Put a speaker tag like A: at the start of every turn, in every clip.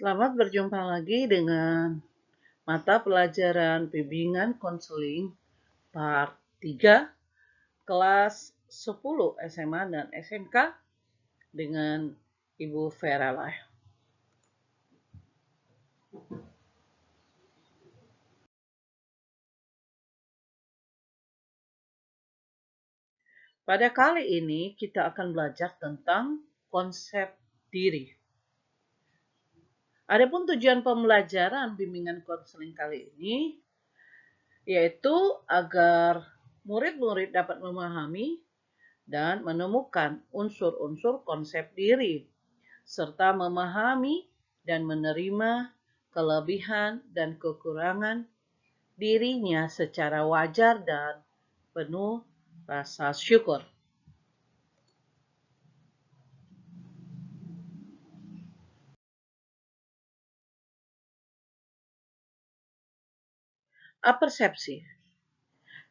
A: Selamat berjumpa lagi dengan mata pelajaran bimbingan konseling part 3 kelas 10 SMA dan SMK dengan Ibu Vera Lai. Pada kali ini kita akan belajar tentang konsep diri. Adapun tujuan pembelajaran bimbingan konseling kali ini yaitu agar murid-murid dapat memahami dan menemukan unsur-unsur konsep diri, serta memahami dan menerima kelebihan dan kekurangan dirinya secara wajar dan penuh rasa syukur. Apersepsi.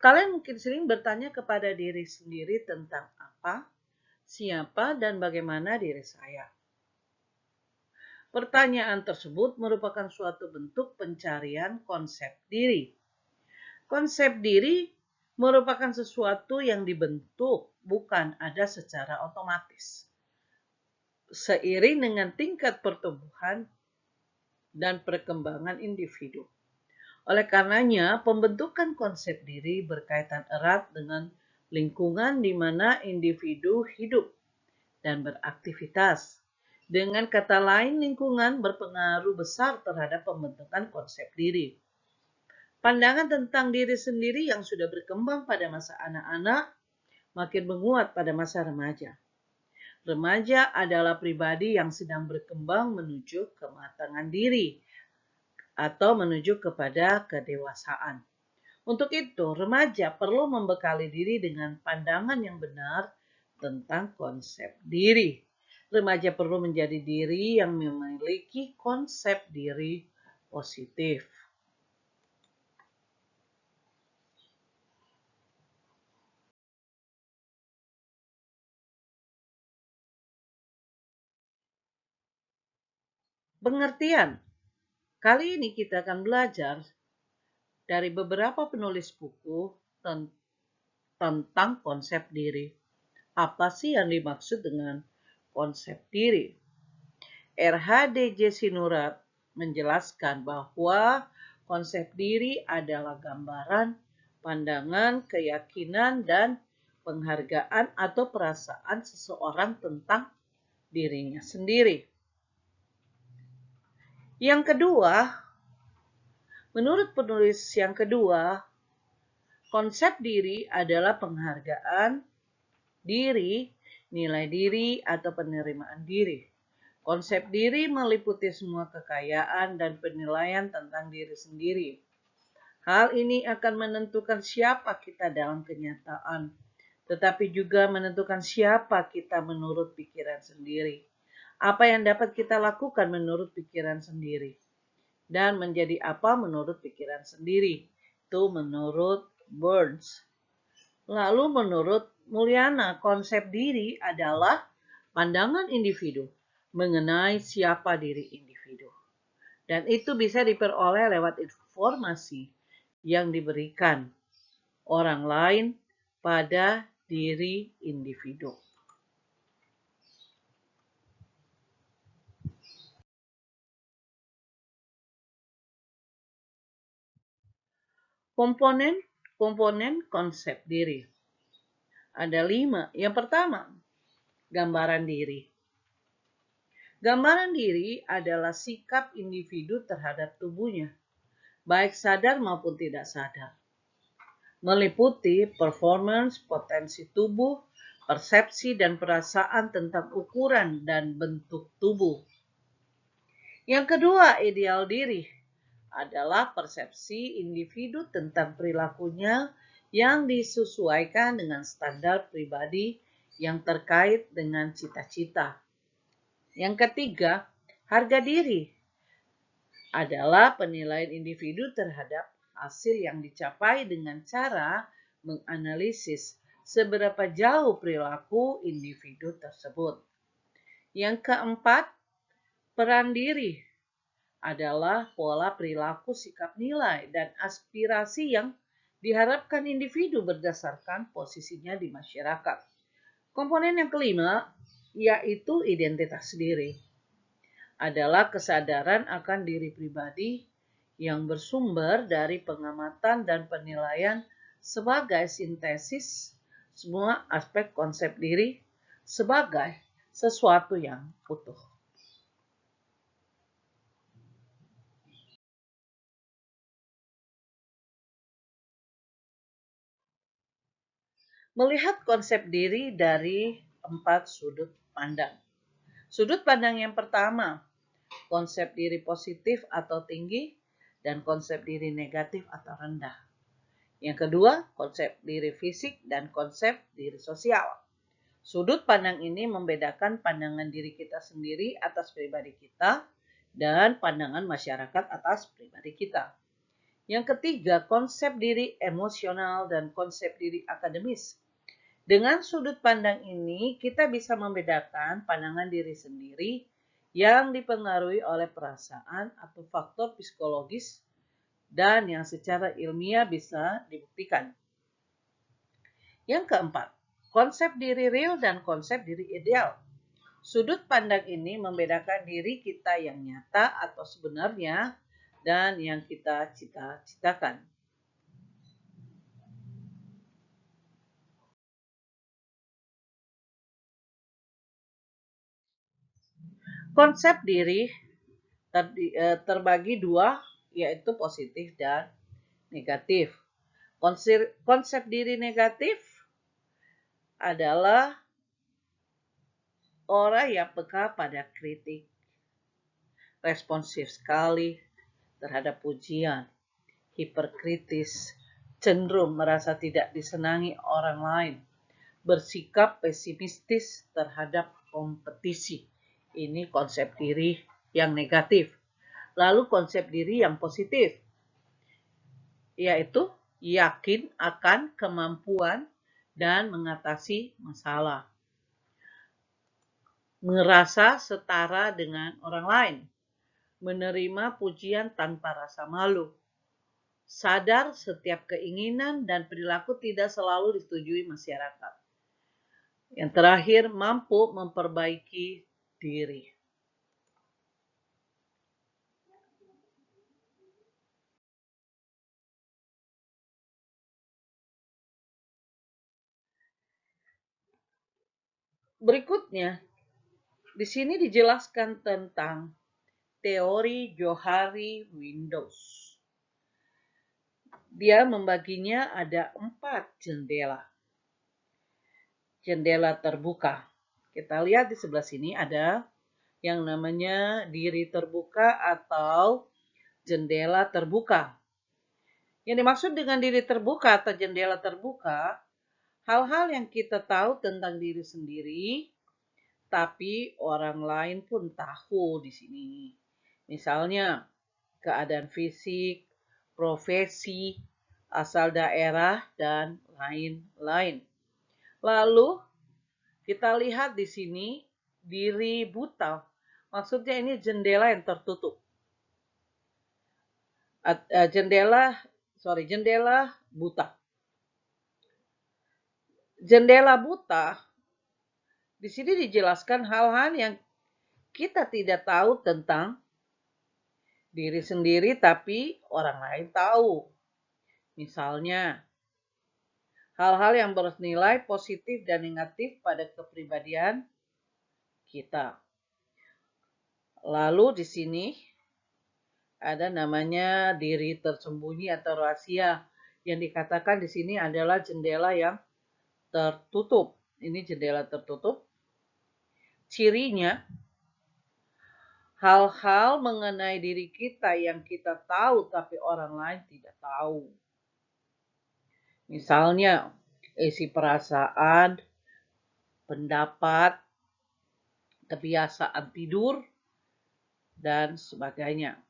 A: Kalian mungkin sering bertanya kepada diri sendiri tentang apa, siapa, dan bagaimana diri saya. Pertanyaan tersebut merupakan suatu bentuk pencarian konsep diri. Konsep diri merupakan sesuatu yang dibentuk, bukan ada secara otomatis. Seiring dengan tingkat pertumbuhan dan perkembangan individu. Oleh karenanya, pembentukan konsep diri berkaitan erat dengan lingkungan di mana individu hidup dan beraktivitas. Dengan kata lain, lingkungan berpengaruh besar terhadap pembentukan konsep diri. Pandangan tentang diri sendiri yang sudah berkembang pada masa anak-anak makin menguat pada masa remaja. Remaja adalah pribadi yang sedang berkembang menuju kematangan diri atau menuju kepada kedewasaan. Untuk itu, remaja perlu membekali diri dengan pandangan yang benar tentang konsep diri. Remaja perlu menjadi diri yang memiliki konsep diri positif. Pengertian. Kali ini kita akan belajar dari beberapa penulis buku tentang konsep diri. Apa sih yang dimaksud dengan konsep diri? R.H.D.J. Sinurat menjelaskan bahwa konsep diri adalah gambaran, pandangan, keyakinan, dan penghargaan atau perasaan seseorang tentang dirinya sendiri. Yang kedua, menurut penulis yang kedua, konsep diri adalah penghargaan diri, nilai diri, atau penerimaan diri. Konsep diri meliputi semua kekayaan dan penilaian tentang diri sendiri. Hal ini akan menentukan siapa kita dalam kenyataan, tetapi juga menentukan siapa kita menurut pikiran sendiri. Apa yang dapat kita lakukan menurut pikiran sendiri, dan menjadi apa menurut pikiran sendiri. Itu menurut Burns. Lalu menurut Mulyana, konsep diri adalah pandangan individu mengenai siapa diri individu. Dan itu bisa diperoleh lewat informasi yang diberikan orang lain pada diri individu. Komponen konsep diri. Ada 5. Yang pertama, gambaran diri. Gambaran diri adalah sikap individu terhadap tubuhnya, baik sadar maupun tidak sadar. Meliputi performance, potensi tubuh, persepsi dan perasaan tentang ukuran dan bentuk tubuh. Yang kedua, ideal diri adalah persepsi individu tentang perilakunya yang disesuaikan dengan standar pribadi yang terkait dengan cita-cita. Yang ketiga, harga diri adalah penilaian individu terhadap hasil yang dicapai dengan cara menganalisis seberapa jauh perilaku individu tersebut. Yang keempat, peran diri adalah pola perilaku, sikap, nilai, dan aspirasi yang diharapkan individu berdasarkan posisinya di masyarakat. Komponen yang kelima, yaitu identitas diri, adalah kesadaran akan diri pribadi yang bersumber dari pengamatan dan penilaian sebagai sintesis semua aspek konsep diri sebagai sesuatu yang utuh. Melihat konsep diri dari 4 sudut pandang. Sudut pandang yang pertama, konsep diri positif atau tinggi dan konsep diri negatif atau rendah. Yang kedua, konsep diri fisik dan konsep diri sosial. Sudut pandang ini membedakan pandangan diri kita sendiri atas pribadi kita dan pandangan masyarakat atas pribadi kita. Yang ketiga, konsep diri emosional dan konsep diri akademis. Dengan sudut pandang ini, kita bisa membedakan pandangan diri sendiri yang dipengaruhi oleh perasaan atau faktor psikologis dan yang secara ilmiah bisa dibuktikan. Yang keempat, konsep diri real dan konsep diri ideal. Sudut pandang ini membedakan diri kita yang nyata atau sebenarnya dan yang kita cita-citakan. Konsep diri terbagi dua, yaitu positif dan negatif. Konsep diri negatif adalah orang yang peka pada kritik, responsif sekali terhadap pujian, hiperkritis, cenderung merasa tidak disenangi orang lain, bersikap pesimistis terhadap kompetisi. Ini konsep diri yang negatif. Lalu konsep diri yang positif, yaitu yakin akan kemampuan dan mengatasi masalah. Merasa setara dengan orang lain. Menerima pujian tanpa rasa malu. Sadar setiap keinginan dan perilaku tidak selalu disetujui masyarakat. Yang terakhir, mampu memperbaiki diri. Berikutnya, di sini dijelaskan tentang teori Johari Windows. Dia membaginya ada 4 jendela. Jendela terbuka. Kita lihat di sebelah sini ada yang namanya diri terbuka atau jendela terbuka. Yang dimaksud dengan diri terbuka atau jendela terbuka, hal-hal yang kita tahu tentang diri sendiri, tapi orang lain pun tahu di sini. Misalnya, keadaan fisik, profesi, asal daerah, dan lain-lain. Lalu, kita lihat di sini diri buta. Maksudnya ini jendela yang tertutup. Jendela buta. Jendela buta, di sini dijelaskan hal-hal yang kita tidak tahu tentang diri sendiri tapi orang lain tahu. Misalnya, hal-hal yang bernilai positif dan negatif pada kepribadian kita. Lalu di sini ada namanya diri tersembunyi atau rahasia. Yang dikatakan di sini adalah jendela yang tertutup. Ini jendela tertutup. Cirinya, hal-hal mengenai diri kita yang kita tahu tapi orang lain tidak tahu. Misalnya, isi perasaan, pendapat, kebiasaan tidur, dan sebagainya.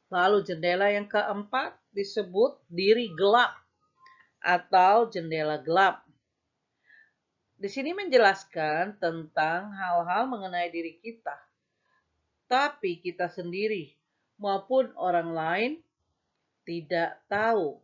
A: Lalu jendela yang keempat disebut diri gelap atau jendela gelap. Di sini menjelaskan tentang hal-hal mengenai diri kita. Tapi kita sendiri maupun orang lain tidak tahu.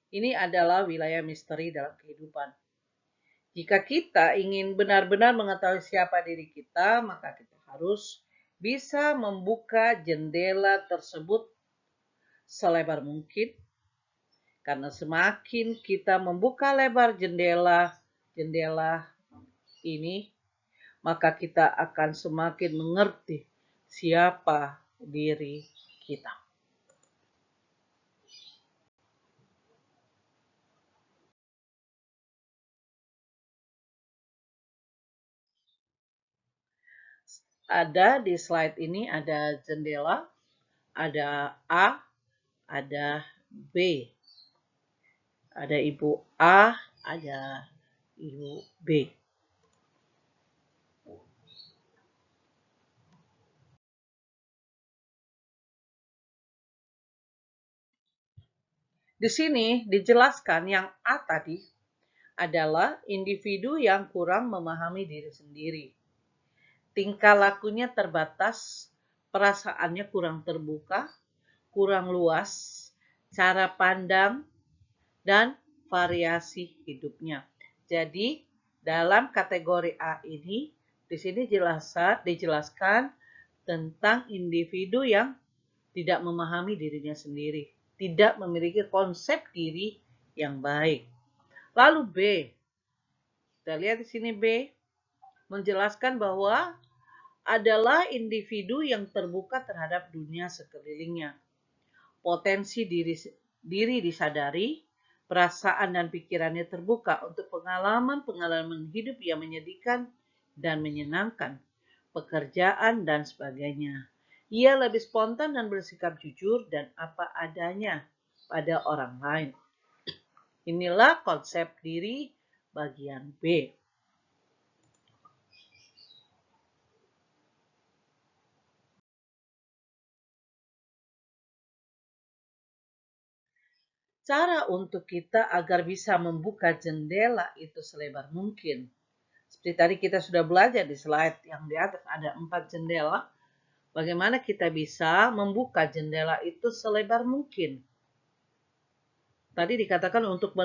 A: Ini adalah wilayah misteri dalam kehidupan. Jika kita ingin benar-benar mengetahui siapa diri kita, maka kita harus bisa membuka jendela tersebut selebar mungkin. Karena semakin kita membuka lebar jendela ini, maka kita akan semakin mengerti siapa diri kita. Ada di slide ini ada jendela, ada A, ada B. Ada ibu A, ada ibu B. Di sini dijelaskan yang A tadi adalah individu yang kurang memahami diri sendiri. Tingkah lakunya terbatas, perasaannya kurang terbuka, kurang luas, cara pandang, dan variasi hidupnya. Jadi, dalam kategori A ini, di sini dijelaskan tentang individu yang tidak memahami dirinya sendiri, tidak memiliki konsep diri yang baik. Lalu B, kita lihat di sini B, menjelaskan bahwa adalah individu yang terbuka terhadap dunia sekelilingnya. Potensi diri disadari, perasaan dan pikirannya terbuka untuk pengalaman-pengalaman hidup yang menyedihkan dan menyenangkan, pekerjaan dan sebagainya. Ia lebih spontan dan bersikap jujur dan apa adanya pada orang lain. Inilah konsep diri bagian B. Cara untuk kita agar bisa membuka jendela itu selebar mungkin. Seperti tadi kita sudah belajar di slide yang di atas ada 4 jendela. Bagaimana kita bisa membuka jendela itu selebar mungkin. Tadi dikatakan untuk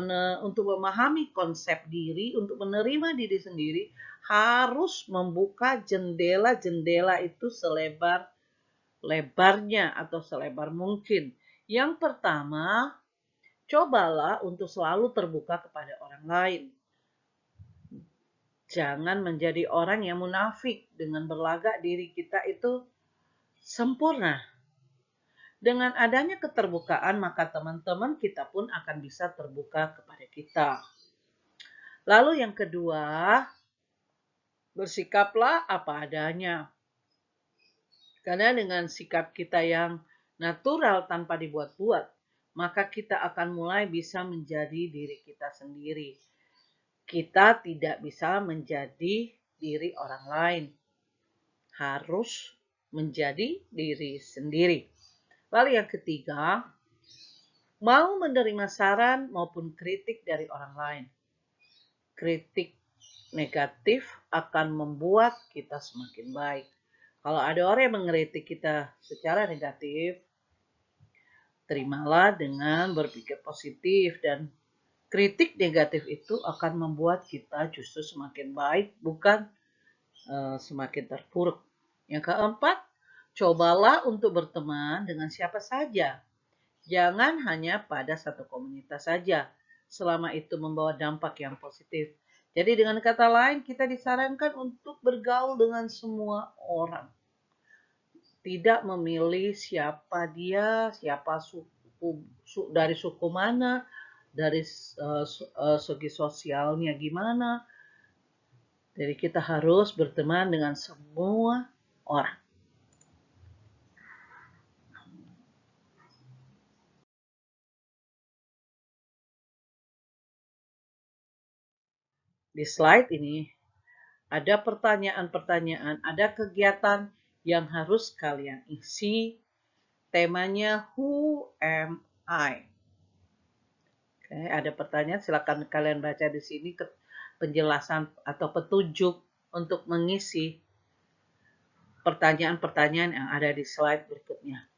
A: memahami konsep diri, untuk menerima diri sendiri, harus membuka jendela-jendela itu selebar-lebarnya atau selebar mungkin. Yang pertama, cobalah untuk selalu terbuka kepada orang lain. Jangan menjadi orang yang munafik dengan berlagak diri kita itu sempurna. Dengan adanya keterbukaan, maka teman-teman kita pun akan bisa terbuka kepada kita. Lalu yang kedua, bersikaplah apa adanya. Karena dengan sikap kita yang natural tanpa dibuat-buat, maka kita akan mulai bisa menjadi diri kita sendiri. Kita tidak bisa menjadi diri orang lain. Harus menjadi diri sendiri. Lalu yang ketiga, mau menerima saran maupun kritik dari orang lain. Kritik negatif akan membuat kita semakin baik. Kalau ada orang yang mengkritik kita secara negatif, terimalah dengan berpikir positif dan kritik negatif itu akan membuat kita justru semakin baik, bukan semakin terpuruk. Yang keempat, cobalah untuk berteman dengan siapa saja. Jangan hanya pada satu komunitas saja, selama itu membawa dampak yang positif. Jadi dengan kata lain, kita disarankan untuk bergaul dengan semua orang. Tidak memilih siapa dia, siapa dari suku mana, dari segi sosialnya gimana. Jadi kita harus berteman dengan semua orang. Di slide ini ada pertanyaan-pertanyaan, ada kegiatan yang harus kalian isi. Temanya Who am I? Oke, ada pertanyaan, silakan kalian baca di sini penjelasan atau petunjuk untuk mengisi pertanyaan-pertanyaan yang ada di slide berikutnya.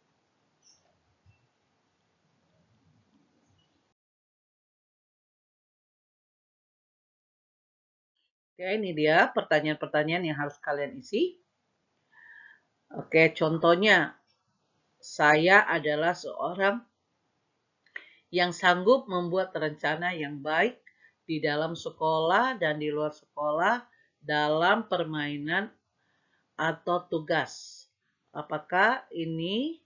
A: Oke, ini dia pertanyaan-pertanyaan yang harus kalian isi. Oke, contohnya, saya adalah seorang yang sanggup membuat rencana yang baik di dalam sekolah dan di luar sekolah dalam permainan atau tugas. Apakah ini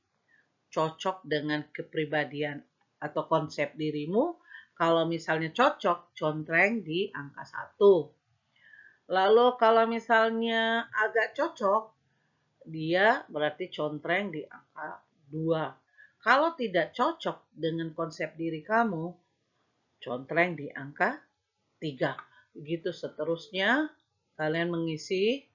A: cocok dengan kepribadian atau konsep dirimu? Kalau misalnya cocok, contreng di angka 1. Lalu kalau misalnya agak cocok, dia berarti contreng di angka 2. Kalau tidak cocok dengan konsep diri kamu, contreng di angka 3. Begitu seterusnya, kalian mengisi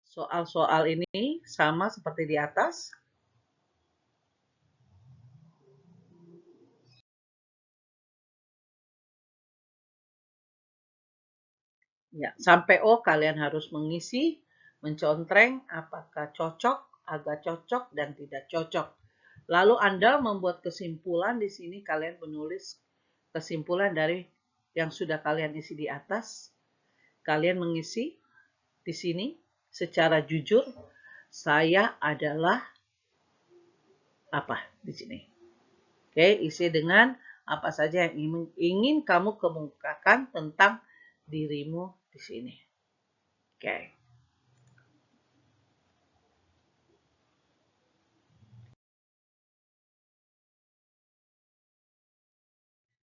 A: soal-soal ini sama seperti di atas. Ya, sampai O kalian harus mengisi, mencontreng apakah cocok, agak cocok, dan tidak cocok. Lalu Anda membuat kesimpulan di sini, kalian menulis kesimpulan dari yang sudah kalian isi di atas. Kalian mengisi di sini secara jujur, saya adalah apa di sini. Oke, isi dengan apa saja yang ingin kamu kemukakan tentang dirimu di sini. Oke.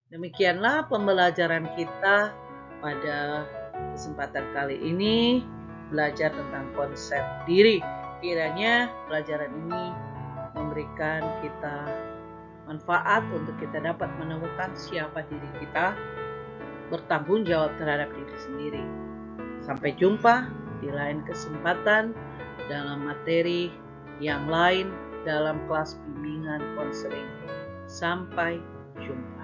A: Demikianlah pembelajaran kita pada kesempatan kali ini, belajar tentang konsep diri. Kiranya pelajaran ini memberikan kita manfaat untuk kita dapat menemukan siapa diri kita, bertanggung jawab terhadap diri sendiri. Sampai jumpa di lain kesempatan dalam materi yang lain dalam kelas bimbingan konseling. Sampai jumpa.